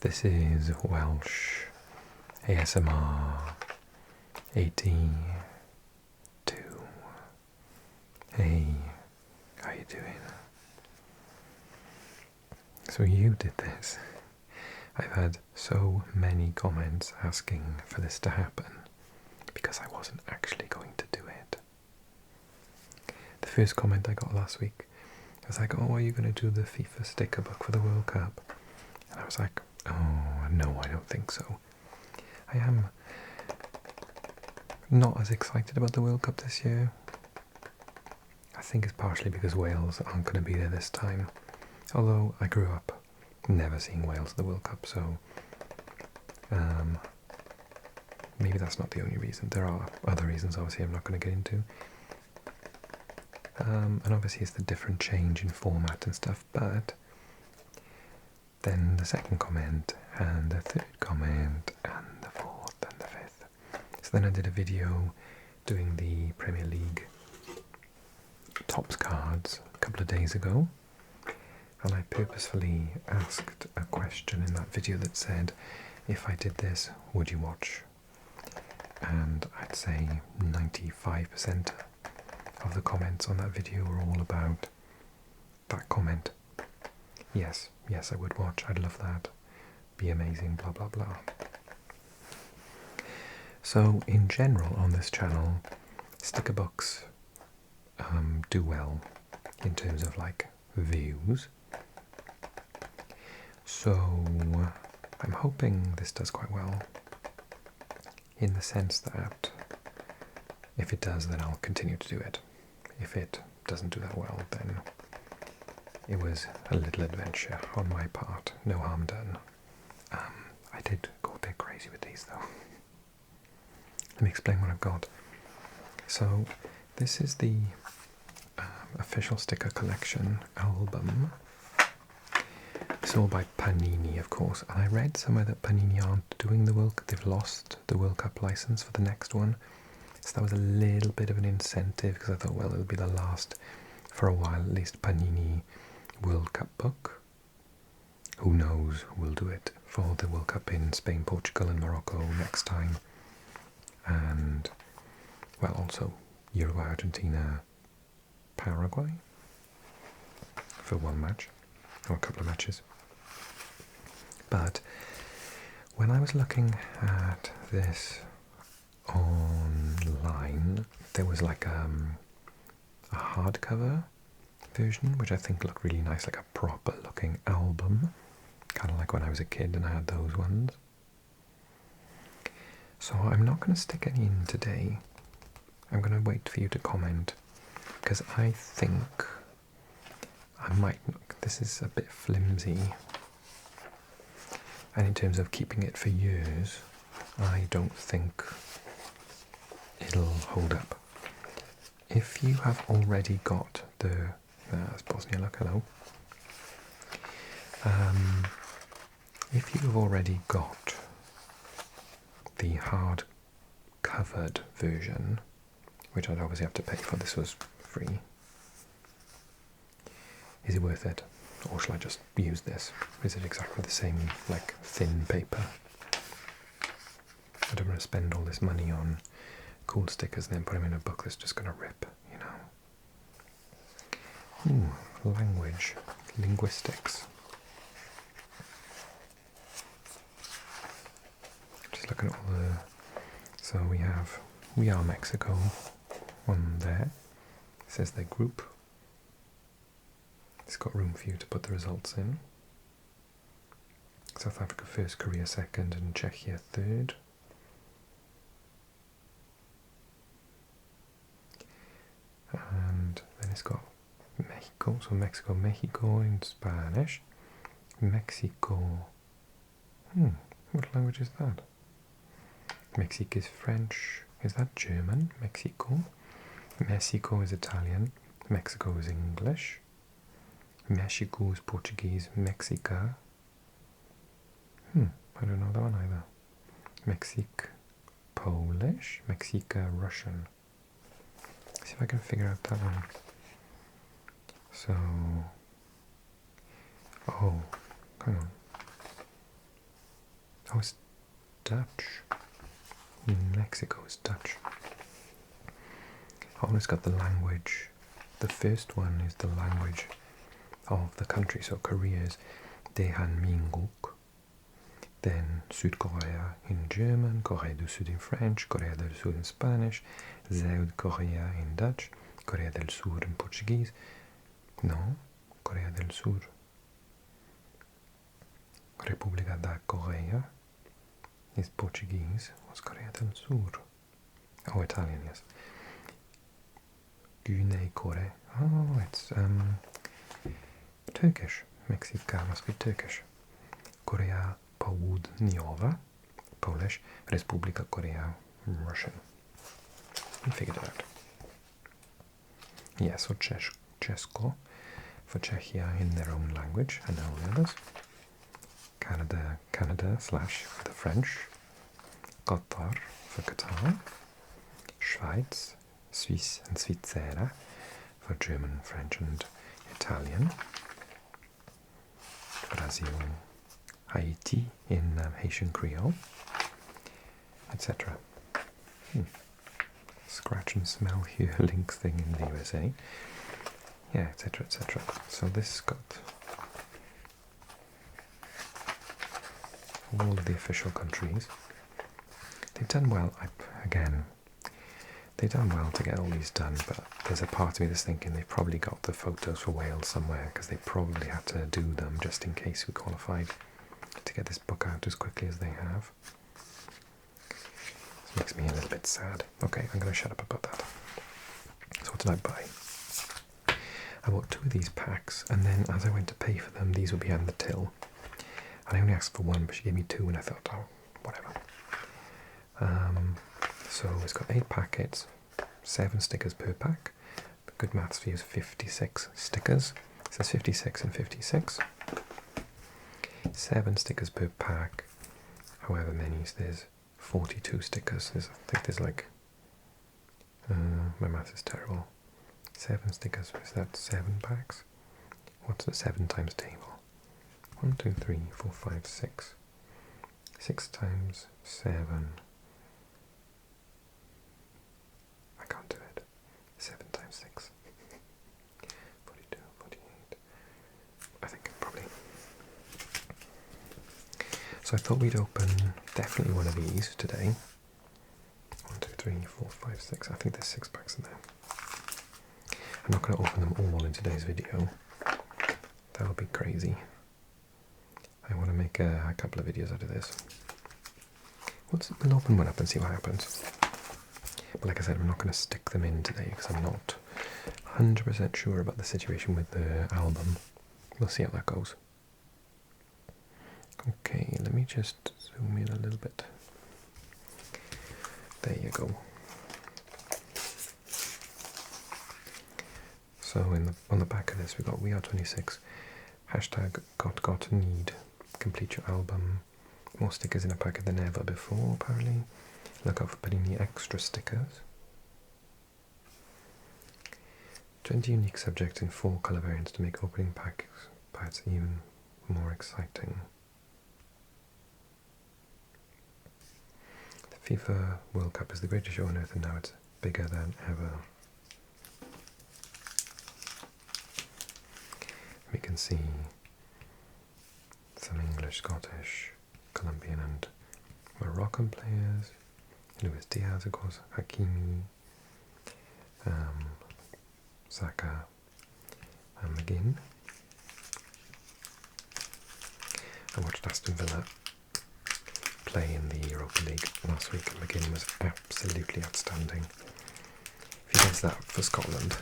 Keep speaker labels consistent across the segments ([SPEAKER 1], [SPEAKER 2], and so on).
[SPEAKER 1] This is Welsh ASMR 82. Hey, how you doing? So you did this. I've had so many comments asking for this to happen because I wasn't actually going to do it. The first comment I got last week was like, oh, are you going to do the FIFA sticker book for the World Cup? And I was like, oh, no, I don't think so. I am not as excited about the World Cup this year. I think it's partially because Wales aren't going to be there this time. Although I grew up never seeing Wales at the World Cup, so maybe that's not the only reason. There are other reasons, obviously, I'm not going to get into. And obviously it's the different change in format and stuff, but then the second comment, and the third comment, and the fourth, and the fifth. So then I did a video doing the Premier League Topps cards a couple of days ago, and I purposefully asked a question in that video that said, if I did this, would you watch? And I'd say 95% of the comments on that video were all about that comment. Yes, I would watch, I'd love that, be amazing, blah blah blah. So in general on this channel, sticker books do well in terms of like views. So I'm hoping this does quite well, in the sense that if it does, then I'll continue to do it. If it doesn't do that well, then it was a little adventure on my part, no harm done. I did go a bit crazy with these though. Let me explain what I've got. So this is the official sticker collection album. It's all by Panini, of course, and I read somewhere that Panini aren't doing the World Cup. They've lost the World Cup license for the next one, so that was a little bit of an incentive, because I thought, well, it'll be the last, for a while at least, Panini World Cup book. Who knows, we'll do it for the World Cup in Spain, Portugal and Morocco next time, and, well, also Uruguay, Argentina, Paraguay for one match, or a couple of matches. But when I was looking at this online, there was like a hardcover version, which I think looked really nice, like a proper looking album, kind of like when I was a kid and I had those ones. So I'm not going to stick any in today. I'm going to wait for you to comment, because I think I might, this is a bit flimsy, and in terms of keeping it for years, I don't think it'll hold up. If you have already got the, that's Bosnia, look, hello. If you have already got the hard covered version, which I'd obviously have to pay for, this was free, is it worth it? Or shall I just use this? Is it exactly the same, like, thin paper? I don't want to spend all this money on cool stickers and then put them in a book that's just going to rip, you know. Ooh, language, linguistics. Just looking at all the, so we are Mexico on there. It says their group. It's got room for you to put the results in. South Africa first, Korea second, and Czechia third. And then it's got Mexico, so Mexico in Spanish. Mexico. What language is that? Mexico is French. Is that German? Mexico. Mexico is Italian. Mexico is English. Mexico is Portuguese. Mexica. I don't know that one either. Mexic, Polish. Mexica, Russian. See if I can figure out that one. So, oh, hang on. Oh, it's Dutch. Mexico is Dutch. Oh, it's got the language. The first one is the language of the country. So Korea is 대한민국. Then South Korea in German, Korea del Sud in French, Korea del Sur in Spanish, South Korea in Dutch, Korea del Sur in Portuguese. No, Korea del Sur. República da Coreia is Portuguese. What's Korea del Sur? Oh, Italian, yes. Güney Kore. Oh, it's Turkish. Mexica must be Turkish. Korea Południowa, Polish. Republika Korea, Russian. I figured it out. Yeah, so Czesko for Czechia in their own language, and all the others. Canada / the French. Qatar for Qatar. Schweiz, Suisse and Svizzera for German, French and Italian. Brazil, Haiti in Haitian Creole, etc. Scratch and smell here, links thing in the USA. Yeah, etc, etc. So this got all of the official countries. They've done well, they've done well to get all these done, but there's a part of me that's thinking they've probably got the photos for Wales somewhere, because they probably had to do them just in case we qualified to get this book out as quickly as they have. This makes me a little bit sad. Okay, I'm going to shut up about that. So what did I buy? I bought 2 of these packs, and then as I went to pay for them, these were behind the till. And I only asked for 1, but she gave me 2, and I thought, oh, whatever. So it's got 8 packets, 7 stickers per pack. Good maths for you is 56 stickers. It says 56 and 56. 7 stickers per pack. However many, there's 42 stickers. I think there's like... my maths is terrible. 7 stickers, is that 7 packs? What's the 7 times table? 1, 2, 3, 4, 5, 6. 6 times 7. I can't do it. 7 times 6. 42, 48. I think probably. So I thought we'd open definitely one of these today. 1, 2, 3, 4, 5, 6. I think there's 6 packs in there. I'm not going to open them all in today's video. That would be crazy. I want to make a couple of videos out of this. We'll open one up and see what happens. But like I said, I'm not going to stick them in today because I'm not 100% sure about the situation with the album. We'll see how that goes. Okay, let me just zoom in a little bit. There you go. So on the back of this we've got We Are 26, hashtag got need, complete your album, more stickers in a packet than ever before apparently, look out for Panini extra stickers, 20 unique subjects in 4 colour variants to make opening packs even more exciting. The FIFA World Cup is the greatest show on earth and now it's bigger than ever. We can see some English, Scottish, Colombian and Moroccan players. Luis Diaz, of course, Hakimi, Saka and McGinn. I watched Aston Villa play in the Europa League last week and McGinn was absolutely outstanding. If he does that for Scotland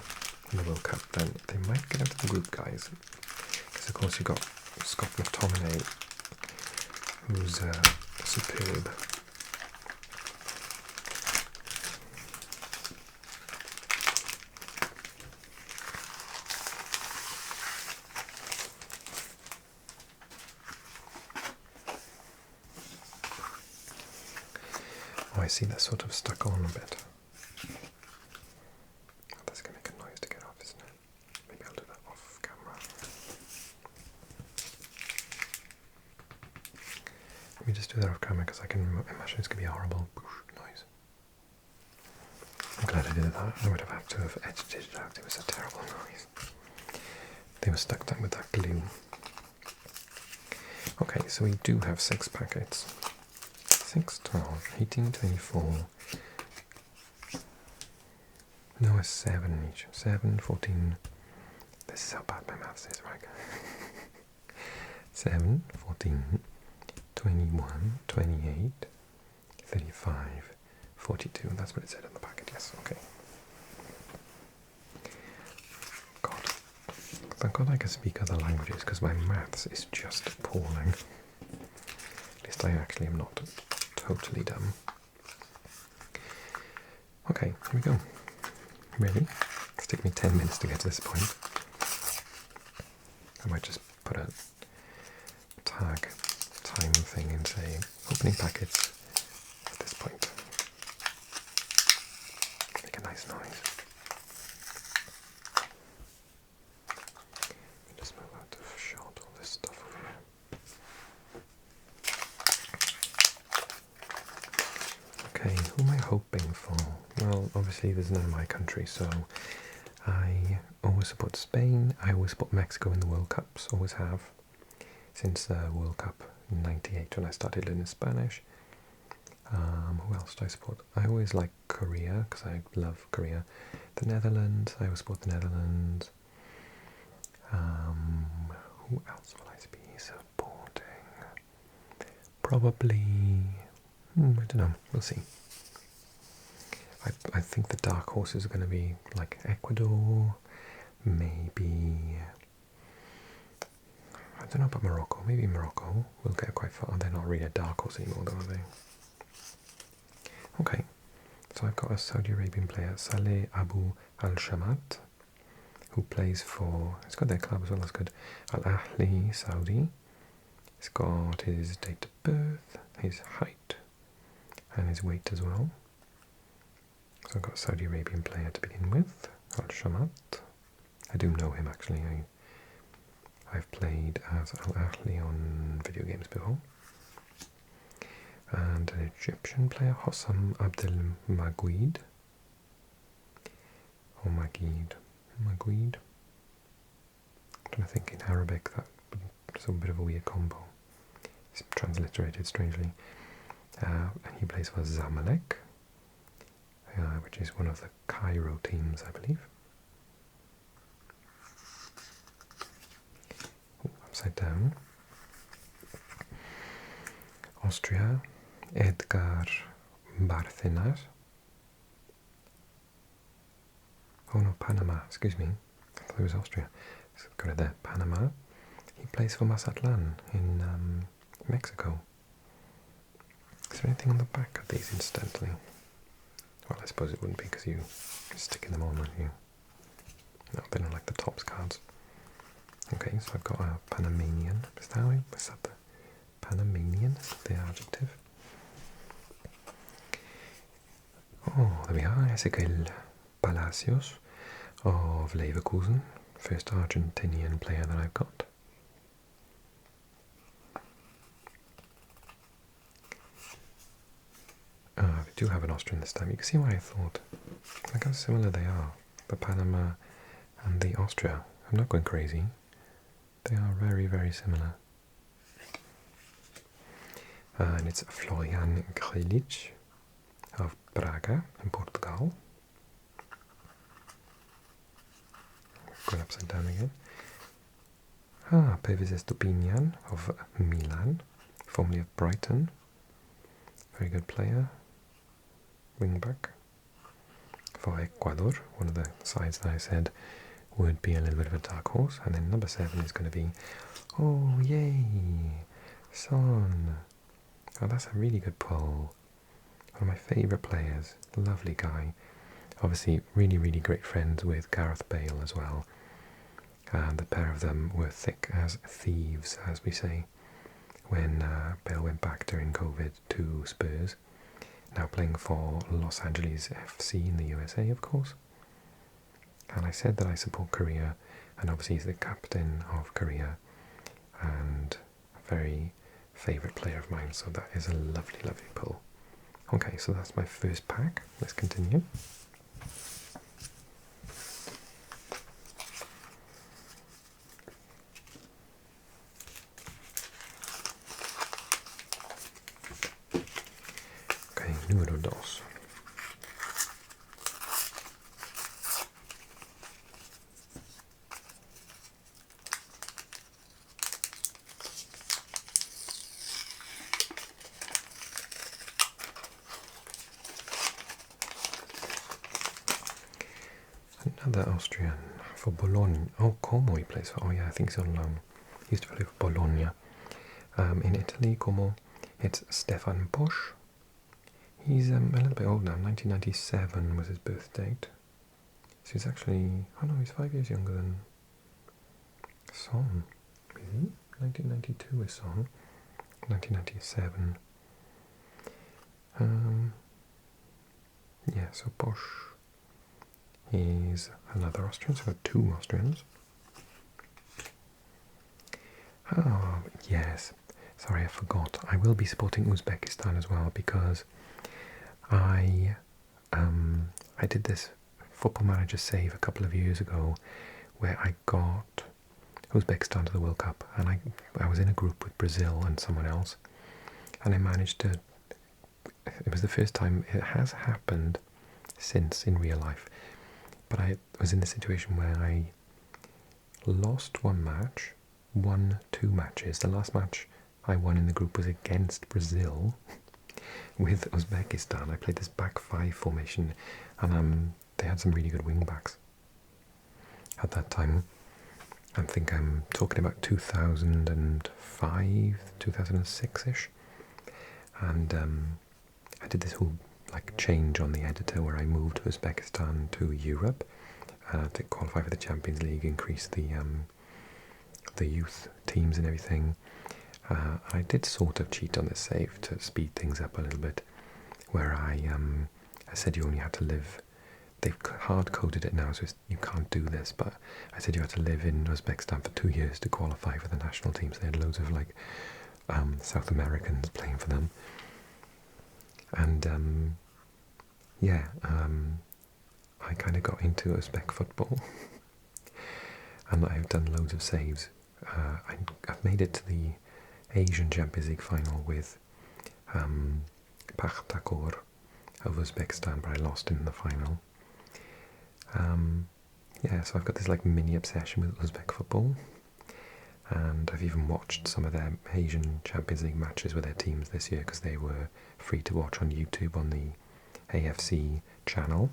[SPEAKER 1] in the World Cup, then they might get out of the group, guys. Because of course you've got Scott McTominay, who's superb. Oh, I see that's sort of stuck on a bit. That's going to make a noise to get off, isn't it? Maybe I'll do that off camera. Let me just do that off camera because I can imagine it's going to be a horrible noise. I'm glad I did that. I would have had to have edited it out. It was a terrible noise. They were stuck down with that glue. Okay, so we do have 6 packets. 6, 12, 18, 24. No, it's 7 each. 7, 14. This is how bad my maths is, right? 7, 14, 21, 28, 35, 42. That's what it said on the packet, yes, okay. God. Thank God I can speak other languages because my maths is just appalling. At least I actually am not totally dumb. Okay, here we go. Ready? It's taken me 10 minutes to get to this point. I might just put a tag time thing and say opening packets at this point. Make a nice noise. Just move out of shot all this stuff over here. Okay, who am I hoping for? Well, obviously there's none in my country, so I always support Spain. I always support Mexico in the World Cups, always have. Since the World Cup in '98 when I started learning Spanish. Who else do I support? I always like Korea because I love Korea. The Netherlands, I always support the Netherlands. Who else will I be supporting? Probably, I don't know, we'll see. I think the dark horses are going to be like Ecuador, maybe, I don't know about Morocco, maybe Morocco will get quite far. They're not really a dark horse anymore though, are they? Okay, so I've got a Saudi Arabian player, Saleh Abu Al-Shamat, who plays for, he's got their club as well, that's good, Al-Ahli Saudi. He's got his date of birth, his height, and his weight as well. So I've got a Saudi Arabian player to begin with, Al-Shamat. I do know him actually. I've played as Al-Ahli on video games before. And an Egyptian player, Hossam Abdel Maguid. Or Maguid. I'm trying to think in Arabic, that's a bit of a weird combo. It's transliterated strangely. And he plays for Zamalek, which is one of the Cairo teams, I believe. Upside down. Austria, Edgar Barcenas. Oh no, Panama, excuse me. I thought it was Austria. So go to there, Panama. He plays for Mazatlan in Mexico. Is there anything on the back of these, incidentally? Well, I suppose it wouldn't be because you're sticking them on, aren't you? No, they're not like the tops cards. Okay, so I've got a Panamanian. Is that the Panamanian? Is that the adjective? Oh, there we are. Ezequiel Palacios of Leverkusen. First Argentinian player that I've got. We do have an Austrian this time. You can see why I thought. Look how similar they are. The Panama and the Austria. I'm not going crazy. They are very, very similar. And it's Florian Grilic of Braga in Portugal. Going upside down again. Pervis Estupinian of Milan, formerly of Brighton. Very good player. Wingback. For Ecuador, one of the sides that I said would be a little bit of a dark horse. And then number 7 is going to be, oh yay, Son. Oh, that's a really good pull. One of my favourite players. Lovely guy. Obviously, really, really great friends with Gareth Bale as well. And the pair of them were thick as thieves, as we say, when Bale went back during COVID to Spurs. Now playing for Los Angeles FC in the USA, of course. And I said that I support Korea, and obviously he's the captain of Korea, and a very favourite player of mine, so that is a lovely, lovely pull. Okay, so that's my first pack. Let's continue. Okay, número dos. Another Austrian for Bologna. Oh, Como he plays for. Oh yeah, I think he's on loan. He used to play for Bologna. In Italy, Como, it's Stefan Bosch. He's a little bit old now. 1997 was his birth date. So he's actually... Oh no, he's 5 years younger than Son. Is he? 1992 is Son. 1997. Yeah, so Bosch is another Austrian, so we've got two Austrians. Oh, yes. Sorry, I forgot. I will be supporting Uzbekistan as well because I did this Football Manager save a couple of years ago where I got Uzbekistan to the World Cup, and I was in a group with Brazil and someone else, and I managed to... It was the first time it has happened since in real life, but I was in the situation where I lost one match, won two matches. The last match I won in the group was against Brazil with Uzbekistan. I played this back five formation, and they had some really good wing backs at that time. I think I'm talking about 2005, 2006-ish, and I did this whole like change on the editor where I moved Uzbekistan to Europe to qualify for the Champions League, increase the youth teams and everything. I did sort of cheat on this save to speed things up a little bit, where I said you only had to live... They've hard-coded it now, so you can't do this, but I said you had to live in Uzbekistan for 2 years to qualify for the national team, so they had loads of like South Americans playing for them. And I kind of got into Uzbek football, and I've done loads of saves. I've made it to the Asian Champions League final with Pakhtakor of Uzbekistan, but I lost in the final. Yeah, so I've got this like mini obsession with Uzbek football, and I've even watched some of their Asian Champions League matches with their teams this year because they were free to watch on YouTube on the AFC channel.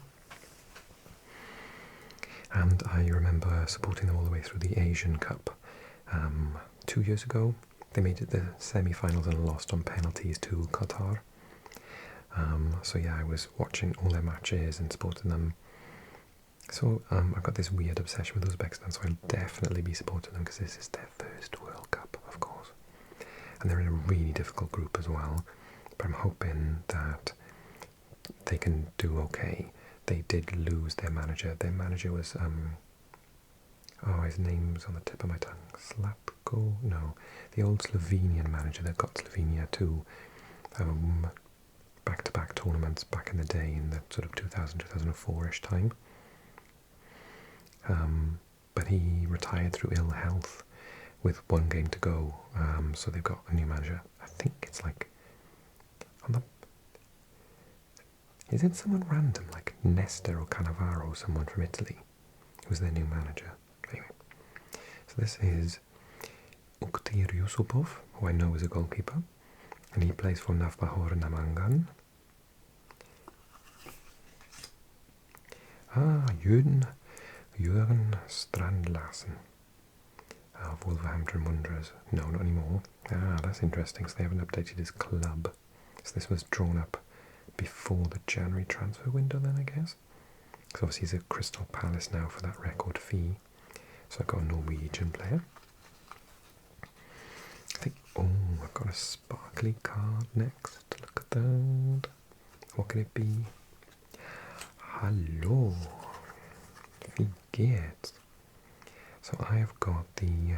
[SPEAKER 1] And I remember supporting them all the way through the Asian Cup 2 years ago. They made it the semi-finals and lost on penalties to Qatar. So yeah, I was watching all their matches and supporting them. So I've got this weird obsession with Uzbekistan, so I'll definitely be supporting them because this is their first World Cup, of course. And they're in a really difficult group as well, but I'm hoping that they can do okay. They did lose their manager. Their manager was, his name's on the tip of my tongue. Slatko? No, the old Slovenian manager that got Slovenia to back-to-back tournaments back in the day in the sort of 2000-2004-ish time. But he retired through ill health with one game to go, so they've got a new manager. I think it's like on the... Is it someone random, like Nestor or Cannavaro, someone from Italy, who's their new manager? Anyway, so this is Uktir Yusupov, who I know is a goalkeeper, and he plays for Navbahor Namangan. Jørgen Strandlassen of Wolverhampton Wanderers. No, not anymore. That's interesting. So they haven't updated his club. So this was drawn up before the January transfer window then, I guess. Because obviously he's at Crystal Palace now for that record fee. So I've got a Norwegian player. I think, I've got a sparkly card next. Look at that. What can it be? Hallo. Wie geht's? So I have got the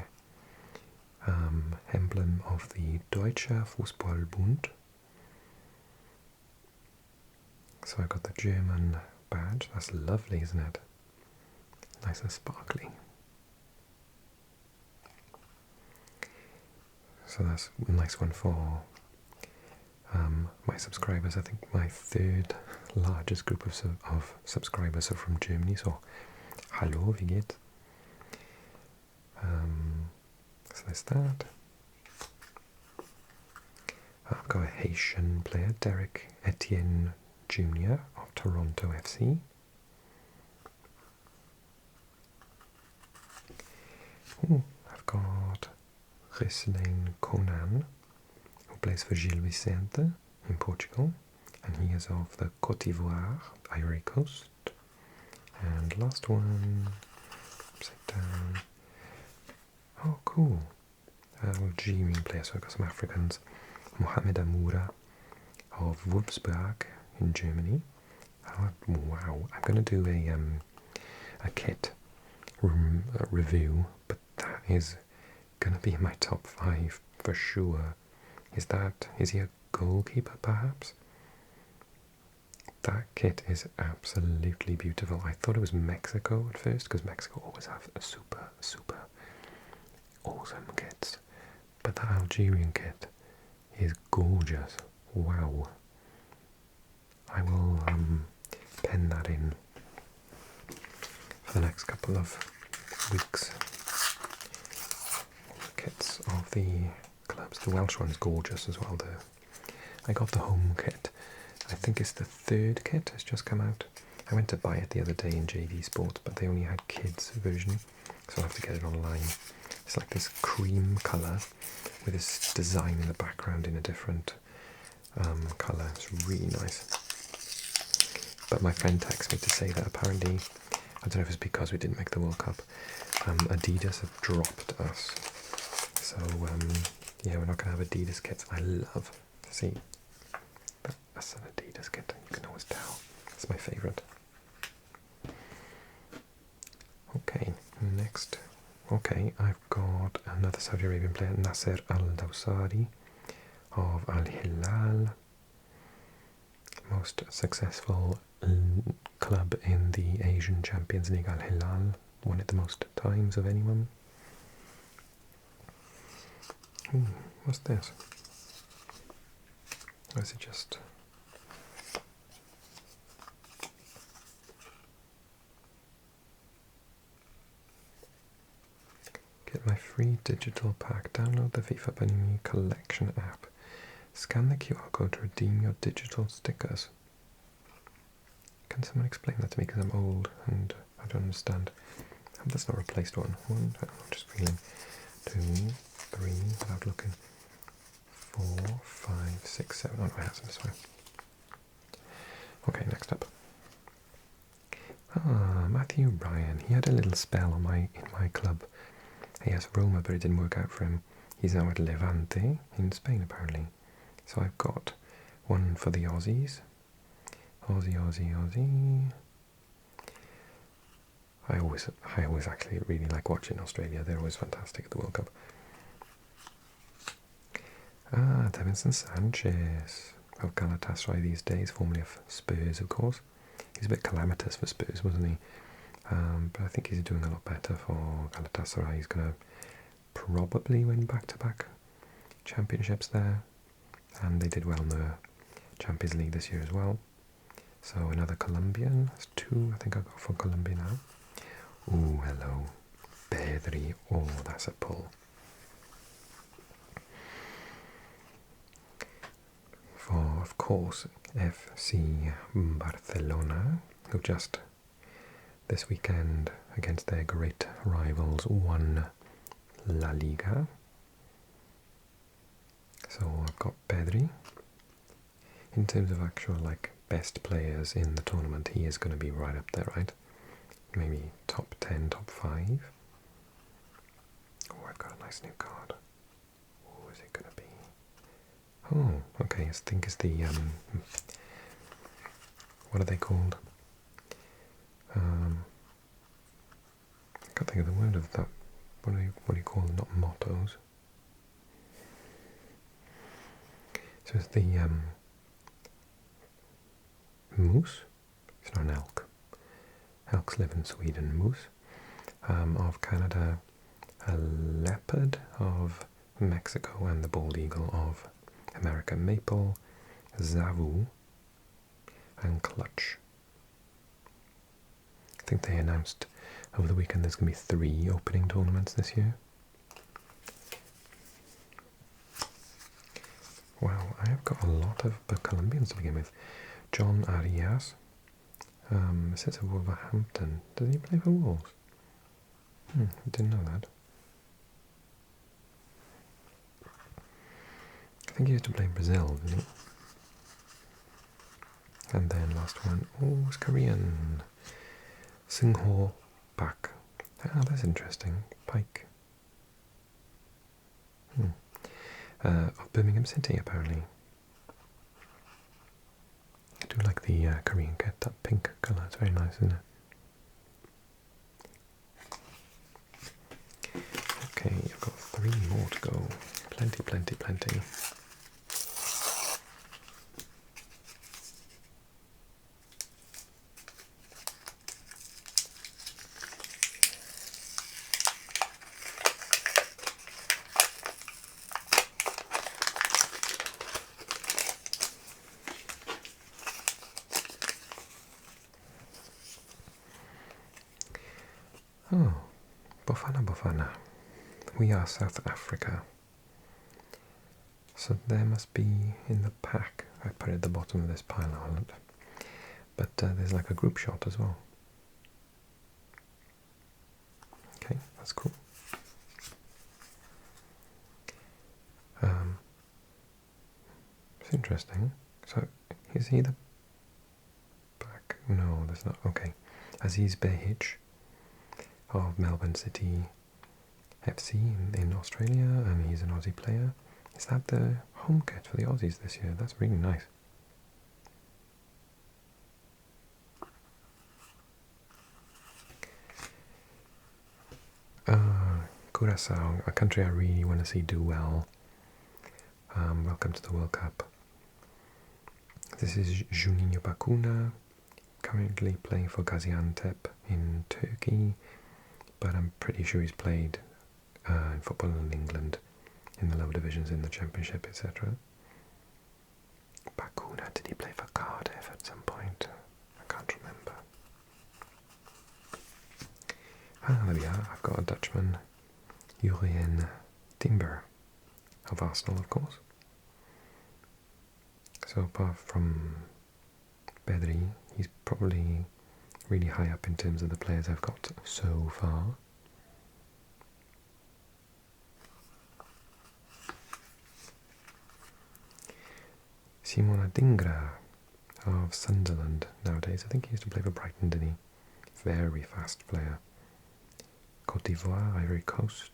[SPEAKER 1] emblem of the Deutscher Fußballbund. So I got the German badge. That's lovely, isn't it? Nice and sparkly. So that's a nice one for my subscribers. I think my third largest group of subscribers are from Germany. So, hallo, wie geht's? So there's that. I've got a Haitian player, Derek Etienne Jr. of Toronto FC. Ooh, I've got Ghislaine Conan, who plays for Gil Vicente in Portugal, and he is of the Côte d'Ivoire, Ivory Coast. And last one, upside down. Oh, cool. Algerian player, so I've got some Africans. Mohamed Amoura of Wolfsburg in Germany. Oh, wow, I'm going to do a kit review, but that is going to be in my top 5 for sure. Is he a goalkeeper perhaps? That kit is absolutely beautiful. I thought it was Mexico at first, because Mexico always have a super awesome kits. But that Algerian kit is gorgeous. Wow. I will pen that in for the next couple of weeks. The kits of the clubs. The Welsh one is gorgeous as well. I got the home kit. I think it's the 3rd kit has just come out. I went to buy it the other day in JD Sports, but they only had kids version, so I'll have to get it online. It's like this cream colour with this design in the background in a different colour. It's really nice. But my friend texted me to say that apparently, I don't know if it's because we didn't make the World Cup, Adidas have dropped us. So yeah, we're not going to have Adidas kits. I love to see that's an Adidas kit, you can always tell. It's my favourite. Okay, next. Okay, I've got another Saudi Arabian player, Nasser Al-Dawsari of Al-Hilal. Most successful club in the Asian Champions League, Al-Hilal. Won it the most times of anyone. What's this? Or is it just... Get my free digital pack. Download the FIFA Panini collection app. Scan the QR code to redeem your digital stickers. Can someone explain that to me, because I'm old and I don't understand. That's not a replaced one. One, I'm just feeling. 2, 3, without looking. 4, 5, 6, 7. Oh no, it hasn't this way. Okay, next up. Matthew Ryan. He had a little spell in my club. He has Roma, but it didn't work out for him. He's now at Levante in Spain, apparently. So I've got one for the Aussies. Aussie. I always actually really like watching Australia. They're always fantastic at the World Cup. Davinson Sanchez of Galatasaray these days, formerly of Spurs, of course. He's a bit calamitous for Spurs, wasn't he? But I think he's doing a lot better for Galatasaray. He's going to probably win back-to-back championships there. And they did well in the Champions League this year as well. So another Colombian. That's 2 I think I got for Colombia now. Ooh, hello. Pedri. Oh, that's a pull. For, of course, FC Barcelona, who just this weekend against their great rivals won La Liga. So I've got Pedri. In terms of actual best players in the tournament, he is going to be right up there, right? Maybe top 10, top 5. Oh, I've got a nice new card. Who is it going to be? Oh, okay, I think it's the, what are they called? I can't think of the word of that. What do you call them? Not mottos. So it's the moose. It's not an elk. Elks live in Sweden. Moose of Canada, a leopard of Mexico, and the bald eagle of America. Maple, Zavu, and Clutch. I think they announced over the weekend there's going to be 3 opening tournaments this year. Wow, I have got a lot of Colombians to begin with. John Arias, it says of Wolverhampton. Does he play for Wolves? I didn't know that. I think he used to play in Brazil, didn't he? And then last one, oh, it's Korean. Seung-ho Park. Ah, that's interesting. Pike. Of Birmingham City, apparently. I do like the Korean kit, that pink colour. It's very nice, isn't it? Okay, I've got 3 more to go. Plenty, plenty, plenty. Oh, Bofana Bofana. We are South Africa. So there must be in the pack. I put it at the bottom of this pile, Ireland. But there's like a group shot as well. Okay, that's cool. It's interesting. So, is he the back? No, there's not. Okay. Aziz Behich of Melbourne City FC in Australia, and he's an Aussie player. Is that the home kit for the Aussies this year? That's really nice. Curaçao, a country I really want to see do well. Welcome to the World Cup. This is Juninho Bacuna, currently playing for Gaziantep in Turkey, but I'm pretty sure he's played in football in England, in the lower divisions, in the Championship, etc. Bacuna, did he play for Cardiff at some point? I can't remember. Ah, there we are. I've got a Dutchman, Jurien Timber, of Arsenal, of course. So apart from Bedri, he's probably really high up in terms of the players I've got so far. Simona Dingra of Sunderland nowadays. I think he used to play for Brighton, didn't he? Very fast player. Côte d'Ivoire, Ivory Coast,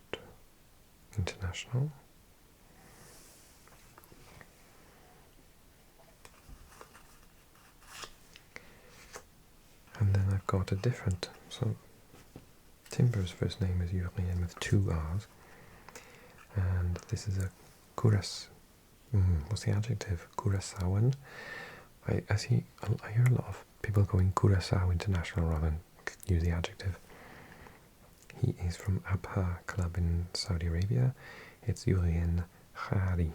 [SPEAKER 1] international. And then I've got a different, so Timber's first name is Jurien with 2 R's, and this is a what's the adjective? Curaçaoan. I hear a lot of people going Curaçao International rather than use the adjective. He is from Abha Club in Saudi Arabia. It's Jurien Khari.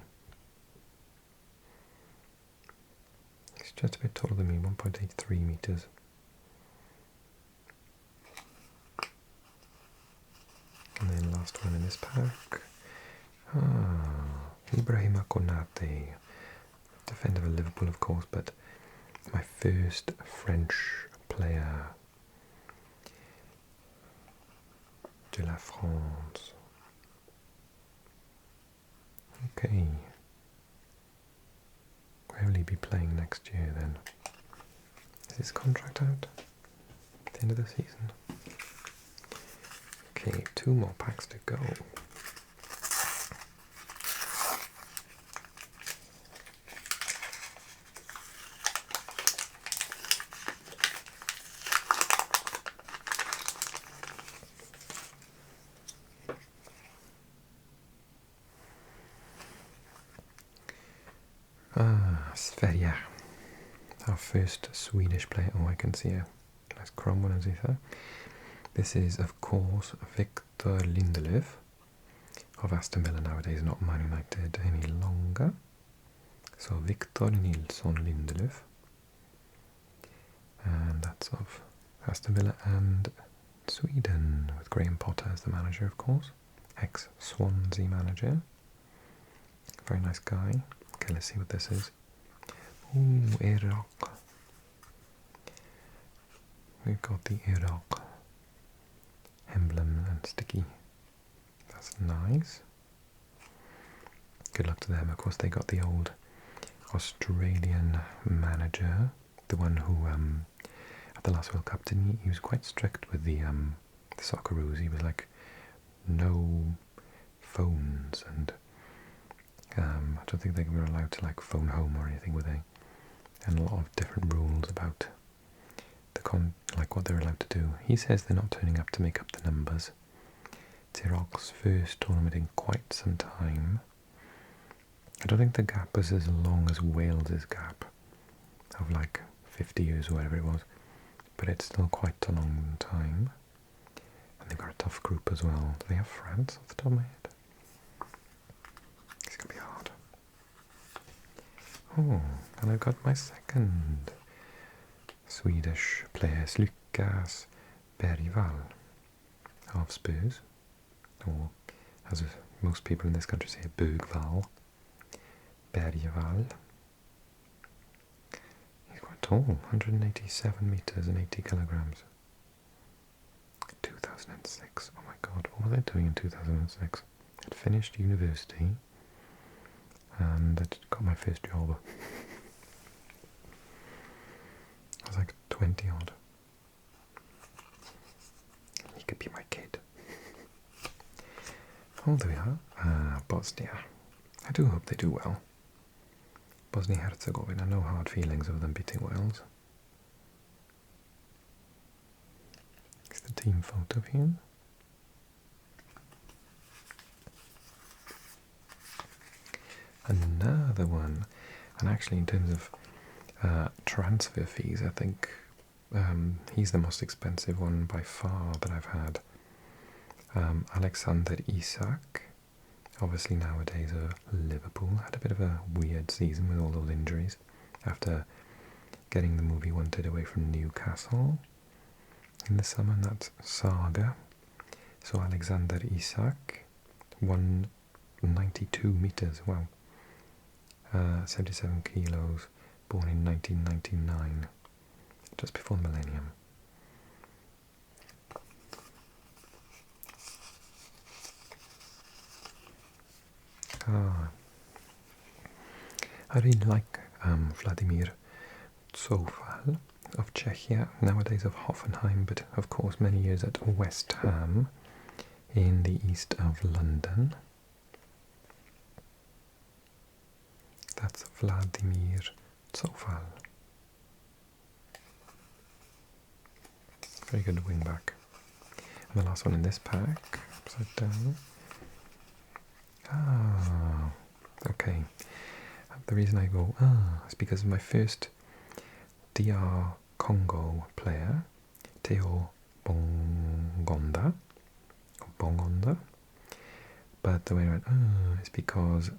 [SPEAKER 1] He's just a bit taller than me, 1.83 meters. And then last one in this pack. Ibrahima Konate, defender of Liverpool, of course, but my first French player. De la France. Okay. Where will he be playing next year then? Is his contract out at the end of the season? Okay, 2 more packs to go. Sverige. Our first Swedish player. Oh, I can see a nice chrome one, as he said. This is, of course, Victor Lindelöf of Aston Villa, nowadays not Man United any longer. So Victor Nilsson Lindelöf. And that's of Aston Villa and Sweden, with Graham Potter as the manager, of course. Ex-Swansea manager. Very nice guy. Okay, let's see what this is. Ooh, Iraq. We've got the Iraq emblem and sticky. That's nice. Good luck to them. Of course, they got the old Australian manager, the one who at the last World Cup, didn't he? He was quite strict with the Socceroos. He was like, no phones, and I don't think they were allowed to like phone home or anything, were they? And a lot of different rules about like what they're allowed to do. He says they're not turning up to make up the numbers. It's Iraq's first tournament in quite some time. I don't think the gap was as long as Wales's gap of like 50 years or whatever it was, but it's still quite a long time. And they've got a tough group as well. Do they have France off the top of my head? It's going to be hard. Oh, and I've got my second Swedish player, Lukas Bergvall of Spurs, or as most people in this country say, Bergvall. Bergvall. He's quite tall, 187 meters and 80 kilograms. 2006. Oh my god, what was I doing in 2006? I'd finished university and I got my first job. I was like 20 odd. He could be my kid. Oh, there we are. Bosnia. I do hope they do well. Bosnia-Herzegovina, no hard feelings of them beating Wales. It's the team photo here. Another one. And actually, in terms of transfer fees, I think he's the most expensive one by far that I've had. Alexander Isak, obviously nowadays Liverpool, had a bit of a weird season with all those injuries after getting the movie Wanted away from Newcastle in the summer, and that's Saga. So Alexander Isak, 192 meters, wow, 77 kilos, born in 1999, just before the millennium. I really like Vladimir Coufal of Czechia, nowadays of Hoffenheim, but of course many years at West Ham in the east of London. That's Vladimir Coufal. Very good wing back. And the last one in this pack, upside down. Okay. The reason I go is because of my first DR Congo player, Theo Bongonda. But the way I went is because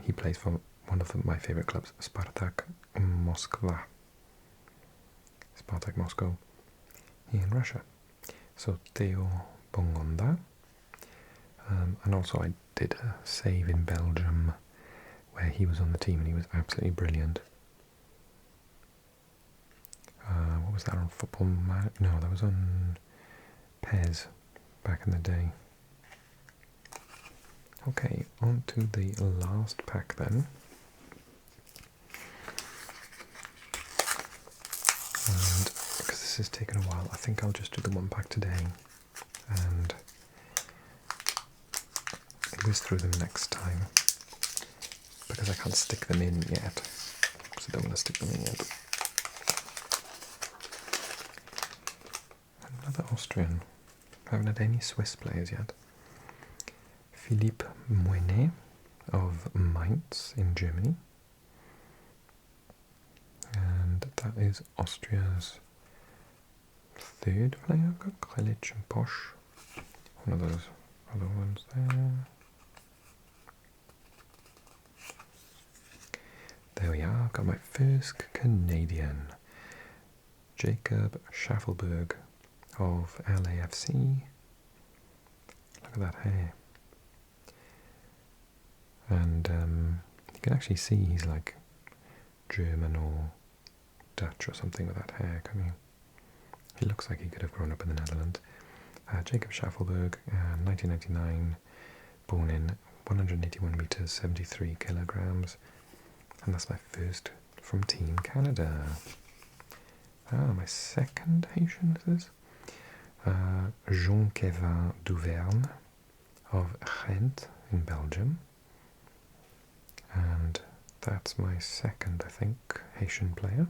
[SPEAKER 1] he plays for one of my favorite clubs, Spartak Moskva. Spartak Moscow in Russia. So Theo Bongonda. And also I did a save in Belgium where he was on the team and he was absolutely brilliant. What was that on Football No, that was on Pez back in the day. Okay, on to the last pack then. And because this has taken a while, I think I'll just do the one pack today and whiz through them next time, because I can't stick them in yet, so I don't want to stick them in yet. Another Austrian. I haven't had any Swiss players yet. Philippe Moinet, of Mainz in Germany. And that is Austria's third player. I've got Kralic and Posch. One of those other ones there. There we are. I've got my first Canadian. Jacob Schaffelberg of LAFC. Look at that hair. And you can actually see he's like German or Dutch or something with that hair, can you? He looks like he could have grown up in the Netherlands. Jacob Schaffelberg, 1999, born in 181 meters, 73 kilograms. And that's my first from Team Canada. My second Haitian is this. Jean-Kevin Duverne of Ghent in Belgium. And that's my second, I think, Haitian player.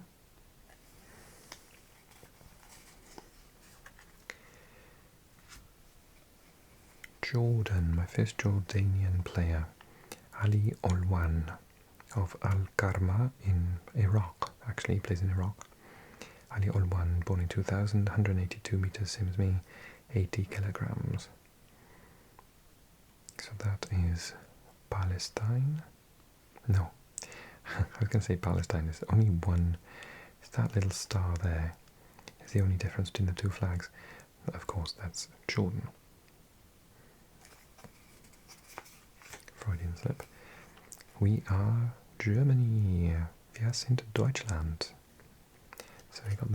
[SPEAKER 1] Jordan, my first Jordanian player, Ali Olwan of Al-Karma in Iraq. Actually, he plays in Iraq. Ali Olwan, born in 2000, 182 meters, same as me, 80 kilograms. So that is Palestine. No, I was going to say Palestine. There's only one. It's that little star there. It's the only difference between the two flags. Of course, that's Jordan. Freudian slip. We are Germany. Wir sind Deutschland. So we got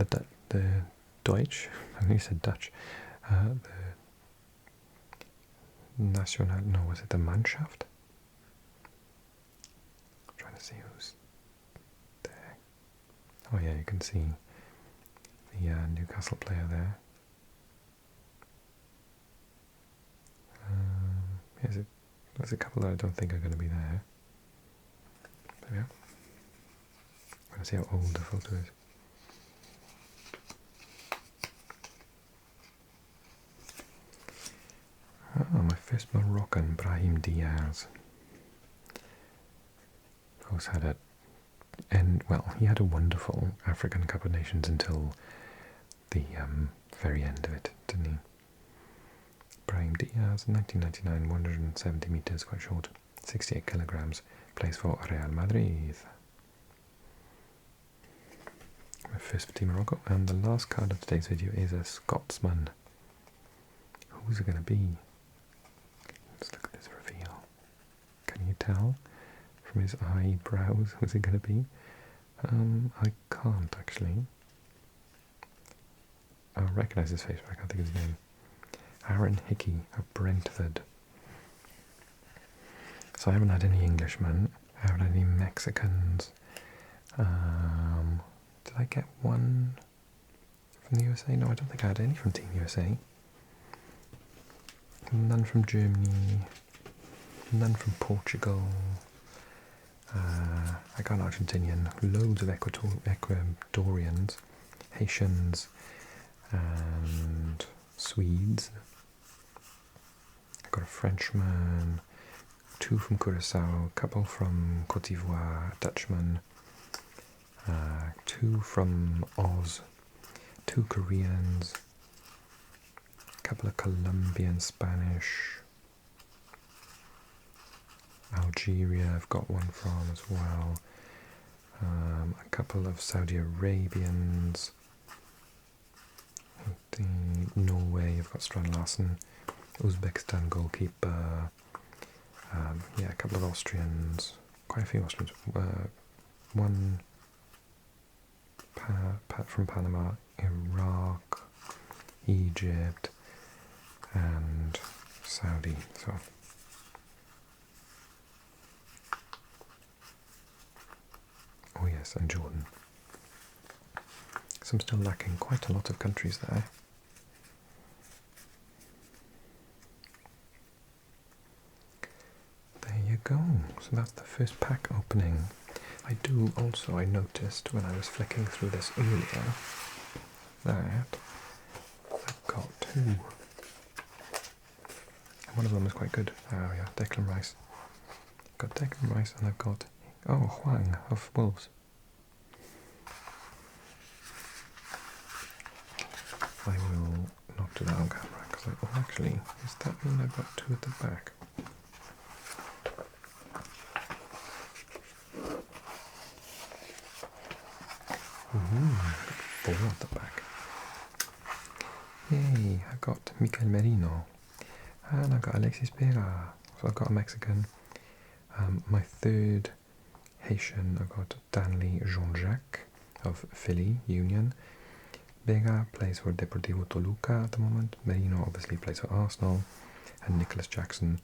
[SPEAKER 1] the Deutsch. I think you said Dutch. The National. No, was it the Mannschaft? I'm trying to see who's there. Oh yeah, you can see the Newcastle player there. There's a couple that I don't think are going to be there. There we are. I'm going to see how old the photo is. My first Moroccan, Brahim Diaz. Who's had he had a wonderful African Cup of Nations until the very end of it, didn't he? Brahim Diaz, 1999, 170 meters, quite short, 68 kilograms, plays for Real Madrid. My first for Team Morocco, and the last card of today's video is a Scotsman. Who's it going to be? Let's look at this reveal. Can you tell from his eyebrows who's it going to be? I can't actually. I recognise his face, but I can't think of his name. Aaron Hickey of Brentford. So I haven't had any Englishmen. I haven't had any Mexicans. Did I get one from the USA? No, I don't think I had any from Team USA. None from Germany. None from Portugal. I got an Argentinian. Loads of Ecuadorians. Haitians. And Swedes. I got a Frenchman. 2 from Curacao. A couple from Cote d'Ivoire. Dutchman. 2 from Oz. 2 Koreans. A couple of Colombian, Spanish. Algeria I've got one from as well. A couple of Saudi Arabians. Norway, I've got Strand Larsen. Uzbekistan goalkeeper. Yeah, a couple of Austrians. Quite a few Austrians. One from Panama, Iraq, Egypt, and Saudi. So oh yes, and Jordan. So I'm still lacking quite a lot of countries there. There you go. So that's the first pack opening. I noticed when I was flicking through this earlier that I've got 2. And one of them is quite good. Oh yeah, Declan Rice. got Declan Rice and I've got, oh, Huang of Wolves. I will not do that on camera because oh, actually, does that mean I've got 2 at the back? Ooh, 4 at the back. Yay, I got Mikel Merino. And I got Alexis Pera. So I've got a Mexican. My 3rd Haitian, I've got Danley Jean-Jacques of Philly Union. Vega plays for Deportivo Toluca at the moment. Merino obviously plays for Arsenal. And Nicholas Jackson.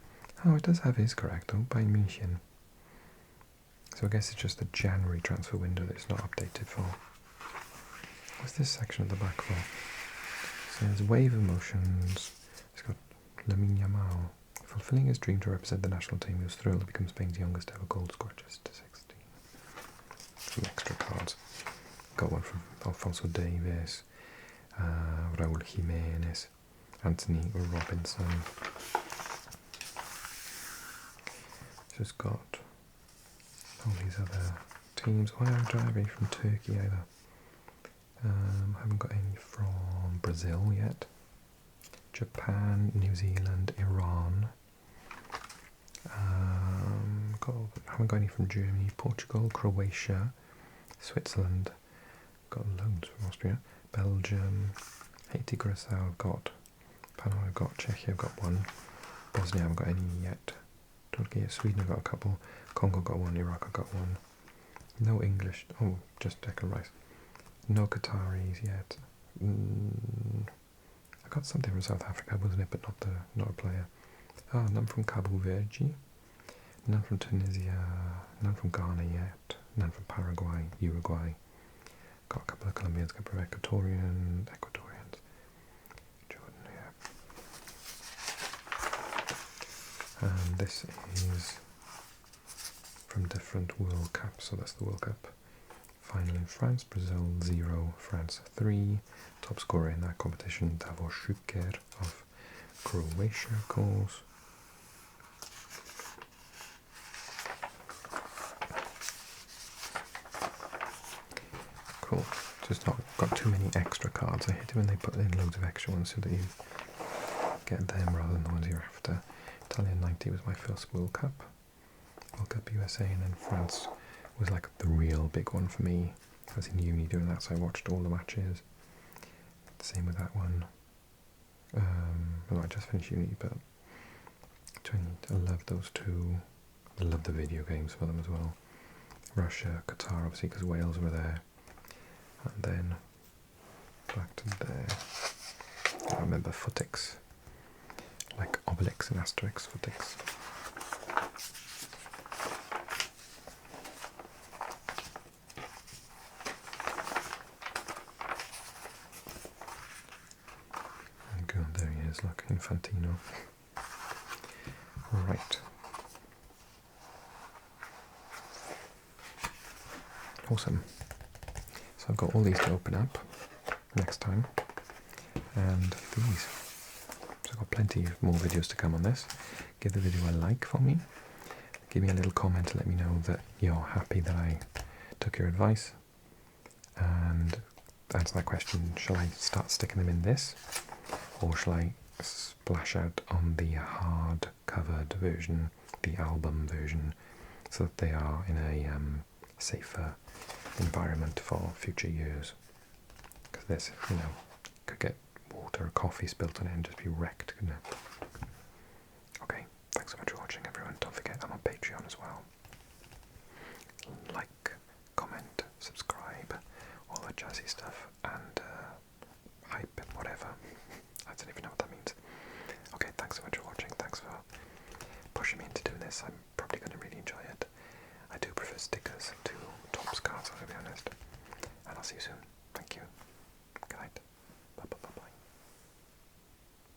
[SPEAKER 1] Oh, it does have his correct though, Bayern München. So I guess it's just the January transfer window that it's not updated for. What's this section at the back for? So there's wave emotions. It's got Lamine Yamal. Fulfilling his dream to represent the national team, he was thrilled to become Spain's youngest ever goal scorer, just 16. Some extra cards. Got one from Alfonso Davies, Raúl Jiménez, Anthony Robinson. Just got all these other teams. Oh, I don't have any from Turkey either. I haven't got any from Brazil yet. Japan, New Zealand, Iran. I haven't got any from Germany, Portugal, Croatia, Switzerland. Got loads from Austria, Belgium, Haiti, Curacao. I've got Panama. I've got Czechia. I've got one. Bosnia. I haven't got any yet. Turkey, Sweden. I've got a couple. Congo got one. Iraq. I've got one. No English. Oh, just Declan Rice. No Qataris yet. I got something from South Africa, wasn't it? But not a player. Ah, none from Cabo Verde. None from Tunisia. None from Ghana yet. None from Paraguay, Uruguay. Got a couple of Colombians, a couple of Ecuadorians. Jordan, yeah. And this is from different World Cups. So that's the World Cup final in France. Brazil 0, France 3. Top scorer in that competition, Davor Šuker of Croatia, of course. Cool. Just not got too many extra cards. I hate it when they put in loads of extra ones so that you get them rather than the ones you're after. Italian 90 was my first World Cup. World Cup USA, and then France was like the real big one for me. I was in uni doing that, so I watched all the matches. Same with that one. Well, I just finished uni, but I love those two. I love the video games for them as well. Russia, Qatar, obviously, because Wales were there. And then back to there. I remember Footix, like Obelix and Asterix Footix. And good, there he is, look, Infantino. Right. Awesome. So I've got all these to open up next time, and these. So I've got plenty of more videos to come on this. Give the video a like for me. Give me a little comment to let me know that you're happy that I took your advice. And answer that question, shall I start sticking them in this? Or shall I splash out on the hard-covered version, the album version, so that they are in a safer environment for future years? Because this, could get water or coffee spilt on it and just be wrecked, couldn't it? Okay, thanks so much for watching, everyone. Don't forget, I'm on Patreon as well. Like, comment, subscribe, all that jazzy stuff, and hype, whatever. I don't even know what that means. Okay, thanks so much for watching. Thanks for pushing me into doing this. I'm probably going to really enjoy it. I do prefer stickers to Topps cards, I'll be honest. And I'll see you soon.